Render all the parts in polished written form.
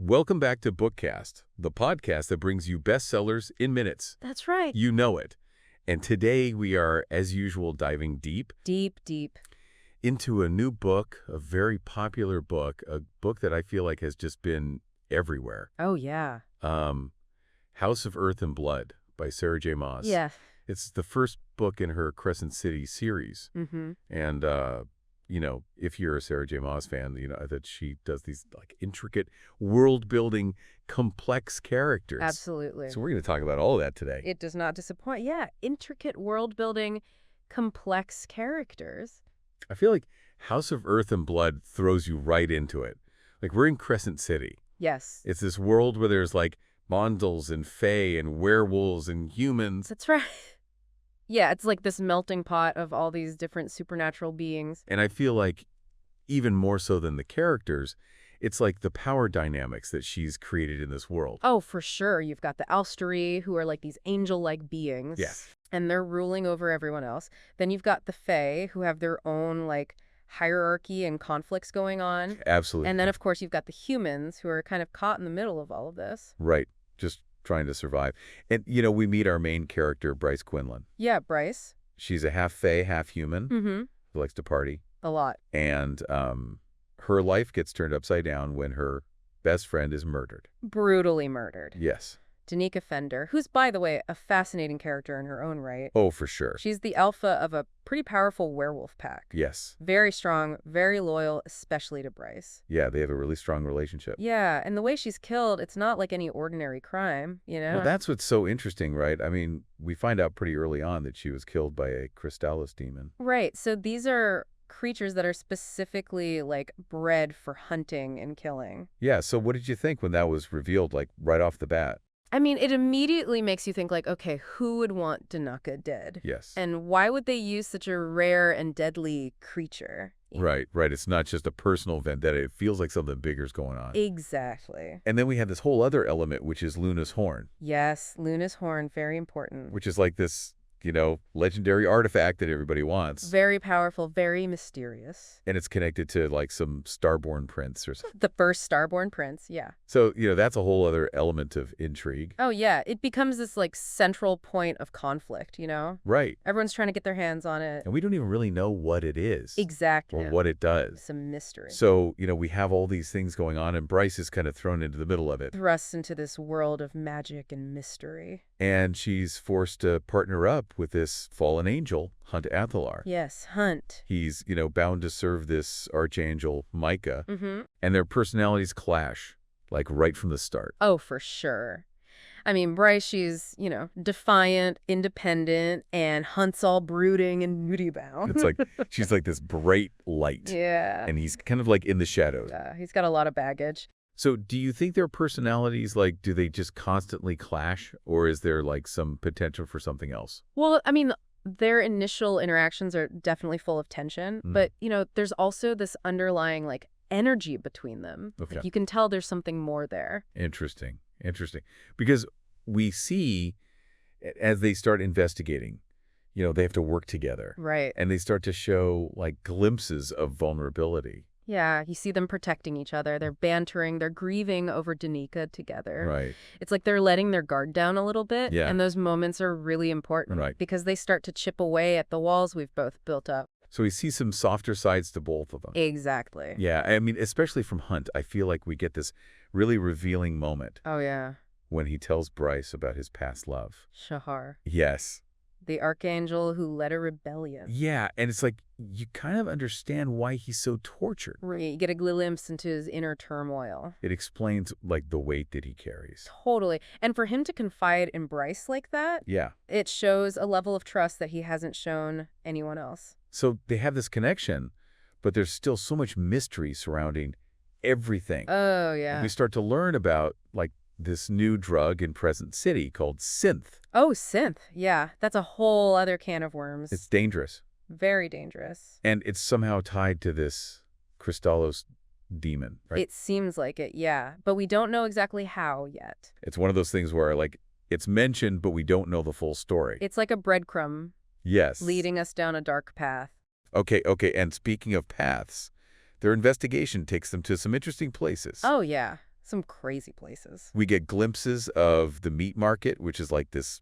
Welcome back to Bookkast, the podcast that brings you bestsellers in minutes. That's right. You know it. And today we are, as usual, diving deep into a new book, a very popular book, a book that I feel like has just been everywhere. Oh, yeah. House of Earth and Blood by Sarah J. Maas. Yeah. It's the first book in her Crescent City series. Mm-hmm. And, you know, if you're a Sarah J. Maas fan, you know that she does these like intricate world-building, complex characters. Absolutely. So we're going to talk about all of that today. It does not disappoint. Yeah, intricate world-building, complex characters. I feel like House of Earth and Blood throws you right into it. Like, we're in Crescent City. Yes. It's this world where there's like Mondals and Fae and werewolves and humans. That's right. Yeah, it's like this melting pot of all these different supernatural beings. And I feel like even more so than the characters, it's like the power dynamics that she's created in this world. Oh, for sure. You've got the Alsteri, who are like these angel-like beings. Yes. And they're ruling over everyone else. Then you've got the Fae, who have their own like hierarchy and conflicts going on. Absolutely. And then, of course, you've got the humans, who are kind of caught in the middle of all of this. Right. Just trying to survive. And, you know, we meet our main character, Bryce Quinlan. Yeah, Bryce. She's a half-Fae, half-human who likes to party. A lot. And her life gets turned upside down when her best friend is murdered. Brutally murdered. Yes. Danika Fendyr, who's, by the way, a fascinating character in her own right. Oh, for sure. She's the alpha of a pretty powerful werewolf pack. Yes. Very strong, very loyal, especially to Bryce. Yeah, they have a really strong relationship. Yeah, and the way she's killed, it's not like any ordinary crime, you know? Well, that's what's so interesting, right? I mean, we find out pretty early on that she was killed by a Crystallis demon. Right, so these are creatures that are specifically, like, bred for hunting and killing. Yeah, so what did you think when that was revealed, like, right off the bat? I mean, it immediately makes you think, like, okay, who would want Danika dead? Yes. And why would they use such a rare and deadly creature? Right. It's not just a personal vendetta. It feels like something bigger is going on. Exactly. And then we have this whole other element, which is Luna's horn. Yes, Luna's horn, very important. Which is like this, you know, legendary artifact that everybody wants. Very powerful, very mysterious. And it's connected to, like, some Starborn prince or something. The first Starborn prince, yeah. So, you know, that's a whole other element of intrigue. Oh, yeah. It becomes this, like, central point of conflict, you know? Right. Everyone's trying to get their hands on it. And we don't even really know what it is. Exactly. Or what it does. Some mystery. So, you know, we have all these things going on, and Bryce is kind of thrown into the middle of it. Thrust into this world of magic and mystery. And she's forced to partner up with this fallen angel, Hunt Athalar. Yes, Hunt. He's, you know, bound to serve this archangel, Micah. Mm-hmm. And their personalities clash, like, right from the start. Oh, for sure. I mean, Bryce, she's, you know, defiant, independent, and Hunt's all brooding and moody-bound. It's like, she's like this bright light. Yeah. And he's kind of like in the shadows. Yeah, he's got a lot of baggage. So do you think their personalities, like, do they just constantly clash? Or is there, like, some potential for something else? Well, I mean, their initial interactions are definitely full of tension. But, you know, there's also this underlying, like, energy between them. Okay. Like, you can tell there's something more there. Interesting. Because we see, as they start investigating, you know, they have to work together. Right. And they start to show, like, glimpses of vulnerability. Yeah, you see them protecting each other. They're bantering. They're grieving over Danika together. Right. It's like they're letting their guard down a little bit. Yeah. And those moments are really important. Right. Because they start to chip away at the walls we've both built up. So we see some softer sides to both of them. Exactly. Yeah, I mean, especially from Hunt, I feel like we get this really revealing moment Oh, yeah. when he tells Bryce about his past love. Shahar. Yes. The archangel who led a rebellion. Yeah, and it's like you kind of understand why he's so tortured. Right, you get a glimpse into his inner turmoil. It explains, like, the weight that he carries. Totally. And for him to confide in Bryce like that, Yeah. it shows a level of trust that he hasn't shown anyone else. So they have this connection, but there's still so much mystery surrounding everything. Oh, yeah. We start to learn about, like, this new drug in Crescent City called synth. Oh, synth. Yeah, that's a whole other can of worms. It's dangerous. Very dangerous. And it's somehow tied to this Crystallis demon, right? It seems like it, yeah. But we don't know exactly how yet. It's one of those things where, like, it's mentioned, but we don't know the full story. It's like a breadcrumb. Yes. Leading us down a dark path. Okay. And speaking of paths, their investigation takes them to some interesting places. Oh, yeah. Some crazy places. We get glimpses of the meat market, which is like this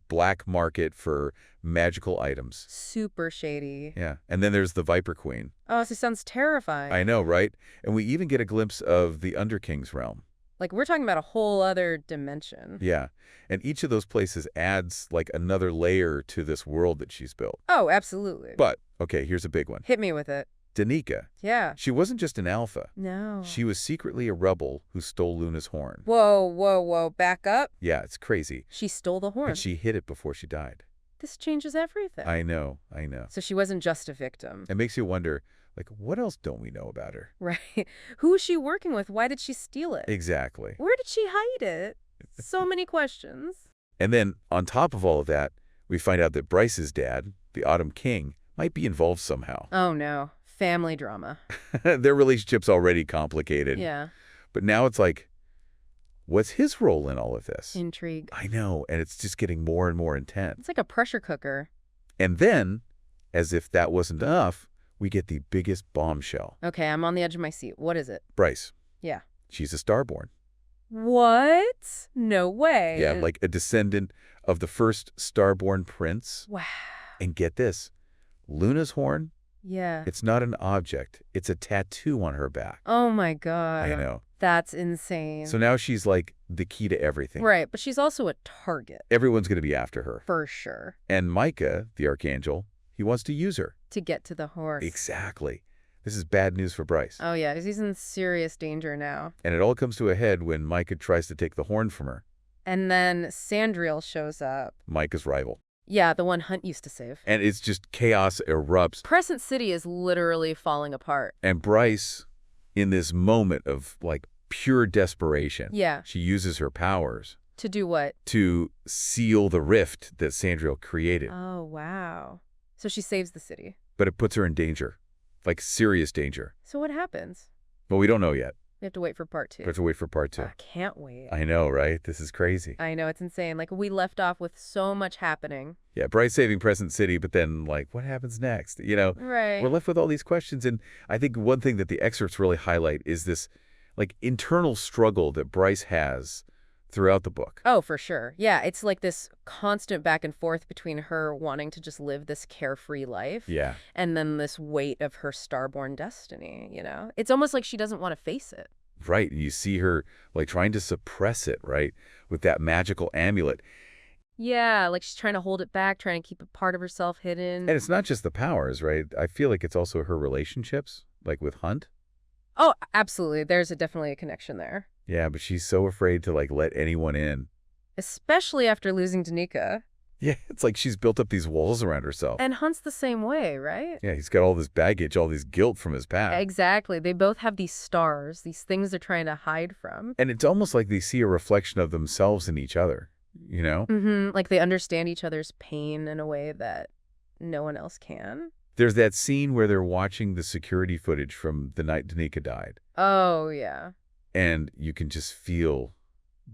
black market for magical items. Super shady. Yeah. And then there's the Viper Queen. Oh, this sounds terrifying. I know, right? And we even get a glimpse of the Underking's realm. Like, we're talking about a whole other dimension. Yeah. And each of those places adds like another layer to this world that she's built. Oh, absolutely. But, okay, here's a big one. Hit me with it. Danika. Yeah. She wasn't just an alpha. No. She was secretly a rebel who stole Luna's horn. Whoa, whoa, whoa. Back up. Yeah, it's crazy. She stole the horn. And she hid it before she died. This changes everything. I know, I know. So she wasn't just a victim. It makes you wonder, like, what else don't we know about her? Right. Who was she working with? Why did she steal it? Exactly. Where did she hide it? So many questions. And then, on top of all of that, we find out that Bryce's dad, the Autumn King, might be involved somehow. Oh, no. Family drama. Their relationship's already complicated. Yeah. But now it's like, what's his role in all of this? Intrigue. I know, and it's just getting more and more intense. It's like a pressure cooker. And then, as if that wasn't enough, we get the biggest bombshell. Okay, I'm on the edge of my seat. What is it? Bryce. Yeah. She's a starborn. What? No way. Yeah, like a descendant of the first starborn prince. Wow. And get this, Luna's horn, Yeah. it's not an object. It's a tattoo on her back. Oh, my God. I know. That's insane. So now she's like the key to everything. Right, but she's also a target. Everyone's going to be after her. For sure. And Micah, the archangel, he wants to use her. To get to the horse. Exactly. This is bad news for Bryce. Oh, yeah, he's in serious danger now. And it all comes to a head when Micah tries to take the horn from her. And then Sandriel shows up. Micah's rival. Yeah, the one Hunt used to save. And it's just chaos erupts. Crescent City is literally falling apart. And Bryce, in this moment of like pure desperation, Yeah. she uses her powers. To do what? To seal the rift that Sandriel created. Oh, wow. So she saves the city. But it puts her in danger. Like serious danger. So what happens? Well, we don't know yet. We have to wait for part 2. We have to wait for part 2. I can't wait. I know, right? This is crazy. I know, it's insane. Like, we left off with so much happening. Yeah, Bryce saving Crescent City, but then, like, what happens next? You know, Right. we're left with all these questions. And I think one thing that the excerpts really highlight is this, like, internal struggle that Bryce has throughout the book. Oh, for sure. Yeah, it's like this constant back and forth between her wanting to just live this carefree life. Yeah. And then this weight of her starborn destiny, you know? It's almost like she doesn't want to face it. Right. And you see her, like, trying to suppress it, right, with that magical amulet. Yeah, like she's trying to hold it back, trying to keep a part of herself hidden. And it's not just the powers, right? I feel like it's also her relationships, like with Hunt. Oh, absolutely. There's definitely a connection there. Yeah, but she's so afraid to, like, let anyone in. Especially after losing Danika. Yeah, it's like she's built up these walls around herself. And Hunt's the same way, right? Yeah, he's got all this baggage, all this guilt from his past. Exactly. They both have these stars, these things they're trying to hide from. And it's almost like they see a reflection of themselves in each other, you know? Mm-hmm. Like they understand each other's pain in a way that no one else can. There's that scene where they're watching the security footage from the night Danika died. Oh, yeah. And you can just feel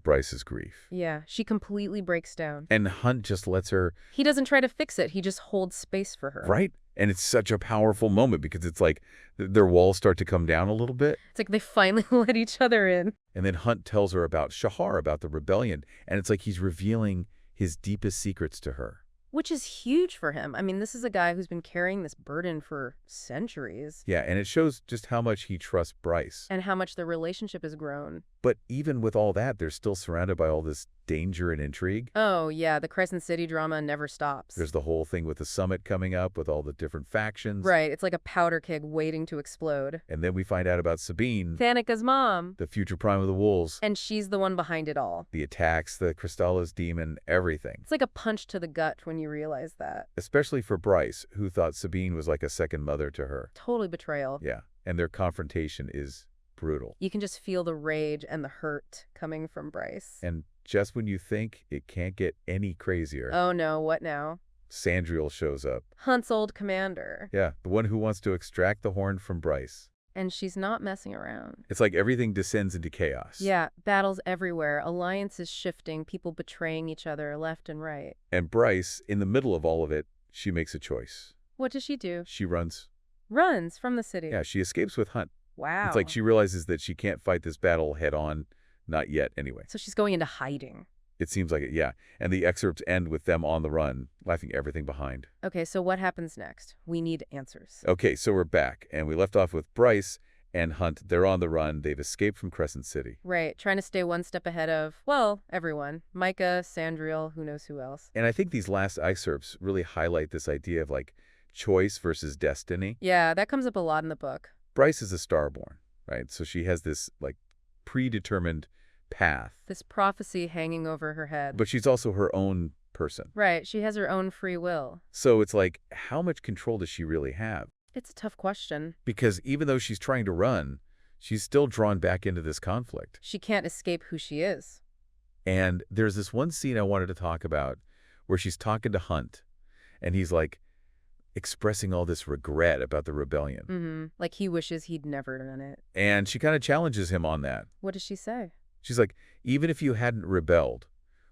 Bryce's grief. Yeah, she completely breaks down. And Hunt just lets her... He doesn't try to fix it. He just holds space for her. Right? And it's such a powerful moment because it's like their walls start to come down a little bit. It's like they finally let each other in. And then Hunt tells her about Shahar, about the rebellion. And it's like he's revealing his deepest secrets to her. Which is huge for him. I mean, this is a guy who's been carrying this burden for centuries. Yeah, and it shows just how much he trusts Bryce. And how much the relationship has grown. But even with all that, they're still surrounded by all this danger and intrigue. Oh, yeah, the Crescent City drama never stops. There's the whole thing with the summit coming up with all the different factions. Right, it's like a powder keg waiting to explode. And then we find out about Sabine, Danika's mom. the future prime of the wolves. And she's the one behind it all. The attacks, the Crystallis demon, everything. It's like a punch to the gut when you realize that. Especially for Bryce, who thought Sabine was like a second mother to her. Totally betrayal. Yeah, and their confrontation is brutal. You can just feel the rage and the hurt coming from Bryce. And just when you think it can't get any crazier, Oh no, what now? Sandriel shows up. Hunt's old commander. Yeah, the one who wants to extract the horn from Bryce. And she's not messing around. It's like everything descends into chaos. Yeah, battles everywhere, alliances shifting, people betraying each other left and right. And Bryce, in the middle of all of it, she makes a choice. What does she do? She runs. Runs from the city. Yeah, she escapes with Hunt. Wow. It's like she realizes that she can't fight this battle head on. Not yet, anyway. So she's going into hiding. It seems like it, yeah. And the excerpts end with them on the run, leaving everything behind. Okay, so what happens next? We need answers. Okay, so we're back, and we left off with Bryce and Hunt. They're on the run. They've escaped from Crescent City. Right, trying to stay one step ahead of, well, everyone. Micah, Sandriel, who knows who else. And I think these last excerpts really highlight this idea of, like, choice versus destiny. Yeah, that comes up a lot in the book. Bryce is a starborn, right? So she has this, like, predetermined path. This prophecy hanging over her head. But she's also her own person. Right, she has her own free will. So it's like, how much control does she really have? It's a tough question. Because even though she's trying to run, she's still drawn back into this conflict. She can't escape who she is. And there's this one scene I wanted to talk about where she's talking to Hunt, and he's like expressing all this regret about the rebellion. Mm-hmm. Like he wishes he'd never done it. And she kind of challenges him on that. What does she say? She's like, even if you hadn't rebelled,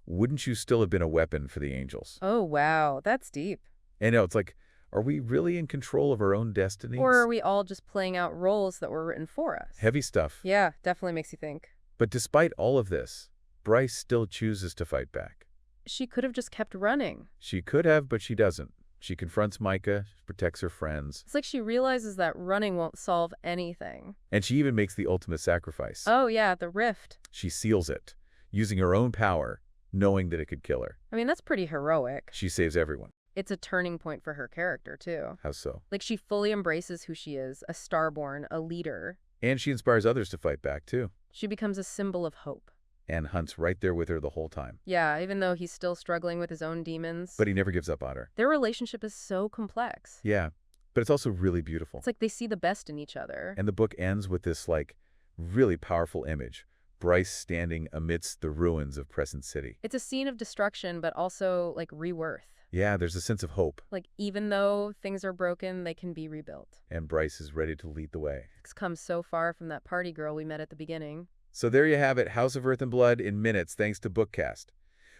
wouldn't you still have been a weapon for the angels? Oh, wow. That's deep. And no, it's like, are we really in control of our own destinies? Or are we all just playing out roles that were written for us? Heavy stuff. Yeah, definitely makes you think. But despite all of this, Bryce still chooses to fight back. She could have just kept running. She could have, but she doesn't. She confronts Micah, protects her friends. It's like she realizes that running won't solve anything. And she even makes the ultimate sacrifice. Oh, yeah, the rift. She seals it, using her own power, knowing that it could kill her. I mean, that's pretty heroic. She saves everyone. It's a turning point for her character, too. How so? Like, she fully embraces who she is, a starborn, a leader. And she inspires others to fight back, too. She becomes a symbol of hope. And Hunt's right there with her the whole time. Yeah, even though he's still struggling with his own demons. But he never gives up on her. Their relationship is so complex. Yeah, but it's also really beautiful. It's like they see the best in each other. And the book ends with this, like, really powerful image. Bryce standing amidst the ruins of Crescent City. It's a scene of destruction, but also, like, rebirth. Yeah, there's a sense of hope. Like, even though things are broken, they can be rebuilt. And Bryce is ready to lead the way. It's come so far from that party girl we met at the beginning. So there you have it, House of Earth and Blood in minutes, thanks to Bookkast.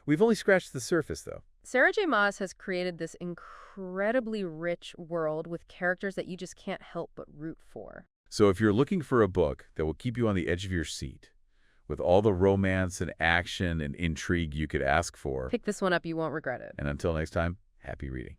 We've only scratched the surface, though. Sarah J. Maas has created this incredibly rich world with characters that you just can't help but root for. So if you're looking for a book that will keep you on the edge of your seat, with all the romance and action and intrigue you could ask for, Pick this one up, you won't regret it. and until next time, happy reading.